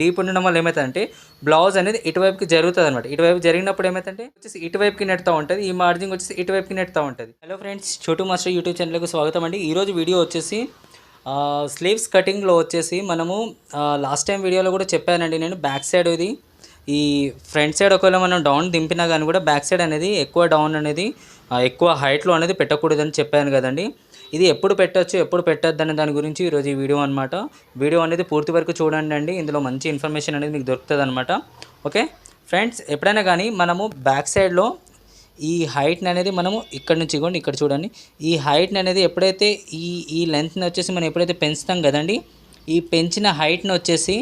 Deep ఉండడం వల్ల ఏమవుతుందంటే బ్లౌజ్ అనేది ఇటువైపుకి జరుగుతుంది అనమాట. ఇటువైపు జరిగినప్పుడు ఏమవుతుందంటే వచ్చేసి ఇటువైపుకి నెట్టుతూ ఉంటుంది, ఈ మార్జింగ్ వచ్చేసి ఇటువైపుకి నెట్టుతూ ఉంటుంది. హలో ఫ్రెండ్స్, చోటు మాస్టర్ యూట్యూబ్ ఛానల్కి స్వాగతం అండి. ఈరోజు వీడియో వచ్చేసి స్లీవ్స్ కటింగ్లో వచ్చేసి మనము లాస్ట్ టైం వీడియోలో కూడా చెప్పానండి నేను. బ్యాక్ సైడ్ ఇది ఈ ఫ్రంట్ సైడ్ ఒకవేళ మనం డౌన్ దింపినా కానీ కూడా బ్యాక్ సైడ్ అనేది ఎక్కువ డౌన్ అనేది ఎక్కువ హైట్లో అనేది పెట్టకూడదని చెప్పాను కదండి. ఇది ఎప్పుడు పెట్టచ్చు ఎప్పుడు పెట్టద్దు అనే దాని గురించి ఈరోజు ఈ వీడియో అనమాట. వీడియో అనేది పూర్తి వరకు చూడండి అండి, ఇందులో మంచి ఇన్ఫర్మేషన్ అనేది మీకు దొరుకుతుంది అనమాట. ఓకే ఫ్రెండ్స్, ఎప్పుడైనా కానీ మనము బ్యాక్ సైడ్లో ఈ హైట్ని అనేది మనము ఇక్కడ నుంచి ఇవ్వండి, ఇక్కడ చూడండి. ఈ హైట్ని అనేది ఎప్పుడైతే ఈ లెంత్ని వచ్చేసి మనం ఎప్పుడైతే పెంచుతాం కదండి, ఈ పెంచిన హైట్ని వచ్చేసి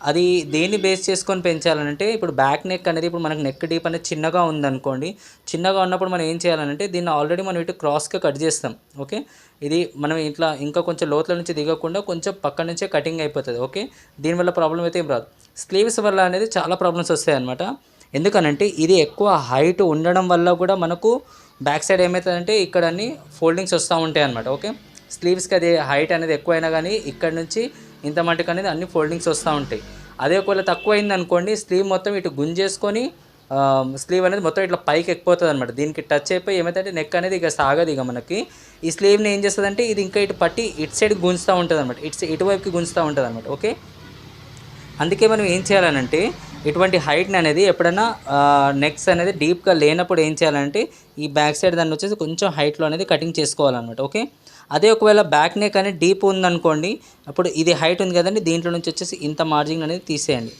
అది దేన్ని బేస్ చేసుకొని పెంచాలంటే, ఇప్పుడు బ్యాక్ నెక్ అనేది ఇప్పుడు మనకు నెక్ డీప్ అనేది చిన్నగా ఉందనుకోండి. చిన్నగా ఉన్నప్పుడు మనం ఏం చేయాలంటే దీన్ని ఆల్రెడీ మనం ఇటు క్రాస్గా కట్ చేస్తాం. ఓకే, ఇది మనం ఇట్లా ఇంకా కొంచెం లోతుల నుంచి దిగకుండా కొంచెం పక్క నుంచే కటింగ్ అయిపోతుంది. ఓకే, దీనివల్ల ప్రాబ్లం అయితే ఏం రాదు. స్లీవ్స్ వల్ల అనేది చాలా ప్రాబ్లమ్స్ వస్తాయి అనమాట. ఎందుకనంటే ఇది ఎక్కువ హైట్ ఉండడం వల్ల కూడా మనకు బ్యాక్ సైడ్ ఏమవుతుందంటే ఇక్కడ అన్ని ఫోల్డింగ్స్ వస్తూ ఉంటాయి అనమాట. ఓకే, స్లీవ్స్కి అది హైట్ అనేది ఎక్కువైనా కానీ ఇక్కడ నుంచి ఇంత మటుకు అనేది అన్ని ఫోల్డింగ్స్ వస్తూ ఉంటాయి. అదే ఒకవేళ తక్కువ అయింది అనుకోండి, స్లీవ్ మొత్తం ఇటు గుంజేసుకొని స్లీవ్ అనేది మొత్తం ఇట్లా పైకి ఎక్కిపోతుంది అనమాట. దీనికి టచ్ అయిపోయి ఏమైతే నెక్ అనేది ఇక సాగదు. ఇక మనకి ఈ స్లీవ్ని ఏం చేస్తుందంటే ఇది ఇంకా ఇటు పట్టి ఇటు సైడ్ గుంజుతూ ఉంటుంది అనమాట, ఇటువైపుకి గుంజుతూ ఉంటుంది అనమాట. ఓకే, అందుకే మనం ఏం చేయాలనంటే ఇటువంటి హైట్ని అనేది ఎప్పుడైనా నెక్స్ అనేది డీప్గా లేనప్పుడు ఏం చేయాలంటే ఈ బ్యాక్ సైడ్ దాన్ని వచ్చేసి కొంచెం హైట్లో అనేది కటింగ్ చేసుకోవాలన్నమాట. ఓకే, అదే ఒకవేళ బ్యాక్ నెక్ అనేది డీప్ ఉందనుకోండి, అప్పుడు ఇది హైట్ ఉంది కదండి, దీంట్లో నుంచి వచ్చేసి ఇంత మార్జింగ్ అనేది తీసేయండి.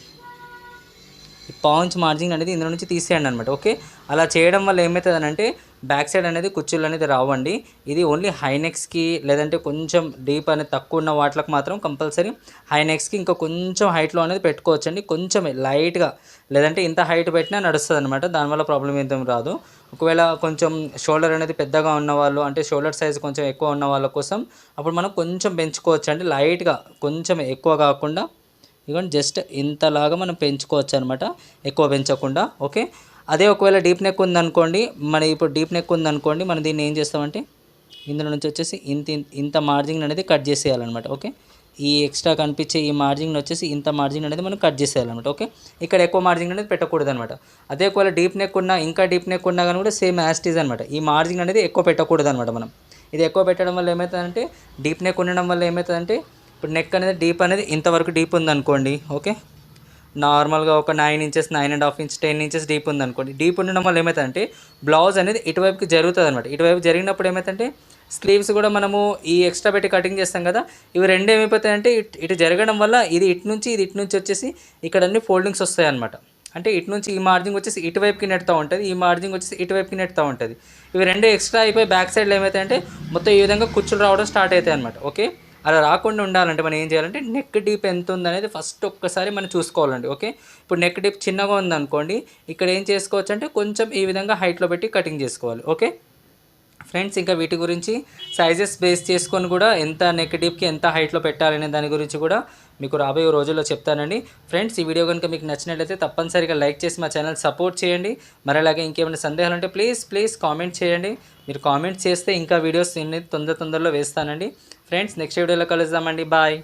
పాయింట్స్ మార్జింగ్ అనేది ఇందులో నుంచి తీసేయండి అనమాట. ఓకే, అలా చేయడం వల్ల ఏమవుతుందనంటే బ్యాక్ సైడ్ అనేది కుర్చీలు అనేది రావండి. ఇది ఓన్లీ హై నెక్స్కి లేదంటే కొంచెం డీప్ అనేది తక్కువ ఉన్న వాటికి మాత్రం కంపల్సరీ హై నెక్స్కి ఇంకా కొంచెం హైట్లో అనేది పెట్టుకోవచ్చండి. కొంచెం లైట్గా, లేదంటే ఇంత హైట్ పెట్టినా నడుస్తుంది అనమాట. దానివల్ల ప్రాబ్లం ఏం రాదు. ఒకవేళ కొంచెం షోల్డర్ అనేది పెద్దగా ఉన్నవాళ్ళు, అంటే షోల్డర్ సైజ్ కొంచెం ఎక్కువ ఉన్న వాళ్ళ కోసం అప్పుడు మనం కొంచెం పెంచుకోవచ్చు అండి. లైట్గా, కొంచెం ఎక్కువ కాకుండా ఇవన్నీ జస్ట్ ఇంతలాగా మనం పెంచుకోవచ్చు అనమాట, ఎక్కువ పెంచకుండా. ఓకే, అదే ఒకవేళ డీప్ నెక్ ఉందనుకోండి, ఇప్పుడు డీప్ నెక్ ఉందనుకోండి, మనం దీన్ని ఏం చేస్తామంటే ఇందులో నుంచి వచ్చేసి ఇంత మార్జింగ్ అనేది కట్ చేసేయాలన్నమాట. ఓకే, ఈ ఎక్స్ట్రా కనిపించే ఈ మార్జింగ్ వచ్చేసి ఇంత మార్జింగ్ అనేది మనం కట్ చేసేయాలన్నమాట. ఓకే, ఇక్కడ ఎక్కువ మార్జింగ్ అనేది పెట్టకూడదు అనమాట. అదే ఒకవేళ డీప్ నెక్ ఉన్నా, ఇంకా డీప్ నెక్ ఉన్నా కానీ కూడా సేమ్ యాస్టీజ్ అనమాట. ఈ మార్జింగ్ అనేది ఎక్కువ పెట్టకూడదు అనమాట. మనం ఇది ఎక్కువ పెట్టడం వల్ల ఏమవుతుందంటే, డీప్ నెక్ ఉండడం వల్ల ఏమవుతుందంటే ఇప్పుడు నెక్ అనేది డీప్ అనేది ఇంతవరకు డీప్ ఉందనుకోండి. ఓకే, నార్మల్గా ఒక 9 ఇంచెస్, 9.5 ఇంచ్, 10 ఇంచెస్ డీప్ ఉందనుకోండి. డీప్ ఉండడం వల్ల ఏమవుతుందంటే బ్లౌజ్ అనేది ఇటువైపుకి జరుగుతుంది అనమాట. ఇటువైపు జరిగినప్పుడు ఏమవుతుందంటే స్లీవ్స్ కూడా మనము ఈ ఎక్స్ట్రా పెట్టి కటింగ్ చేస్తాం కదా, ఇవి రెండు ఏమైపోతాయంటే ఇటు జరగడం వల్ల ఇది ఇటు నుంచి వచ్చేసి ఇక్కడ అన్ని ఫోల్డింగ్స్ వస్తాయి అనమాట. అంటే ఇటు నుంచి ఈ మార్జింగ్ వచ్చేసి ఇటువైపుకి నెట్టుతూ ఉంటుంది, ఈ మార్జింగ్ వచ్చేసి ఇటువైపుకి నెట్టుతూ ఉంటుంది. ఇవి రెండు ఎక్స్ట్రా అయిపోయి బ్యాక్ సైడ్లో ఏమవుతాయంటే మొత్తం ఈ విధంగా కుచ్చులు రావడం స్టార్ట్ అవుతాయి అనమాట. ఓకే, అలా రాకుండా ఉండాలంటే మనం ఏం చేయాలంటే నెక్ డీప్ ఎంత ఉందనేది ఫస్ట్ ఒక్కసారి మనం చూసుకోవాలండి. ఓకే, ఇప్పుడు నెక్ డీప్ చిన్నగా ఉందనుకోండి, ఇక్కడ ఏం చేసుకోవచ్చు అంటే కొంచెం ఈ విధంగా హైట్లో పెట్టి కటింగ్ చేసుకోవాలి. ఓకే ఫ్రెండ్స్, ఇంకా వీటి గురించి సైజెస్ బేస్ చేసుకొని కూడా ఎంత నెక్ డీప్కి ఎంత హైట్లో పెట్టాలనే దాని గురించి కూడా మీకు రాబోయే రోజుల్లో చెప్తానండి. ఫ్రెండ్స్, ఈ వీడియో కనుక మీకు నచ్చినట్లయితే తప్పనిసరిగా లైక్ చేసి మా ఛానల్ సపోర్ట్ చేయండి. మరి అలాగే ఇంకేమైనా సందేహాలు ఉంటే ప్లీజ్ కామెంట్ చేయండి. మీరు కామెంట్ చేస్తే ఇంకా వీడియోస్ తొందరలో వేస్తానండి. ఫ్రెండ్స్, నెక్స్ట్ వీడియోలో కలుద్దామండి. బాయ్.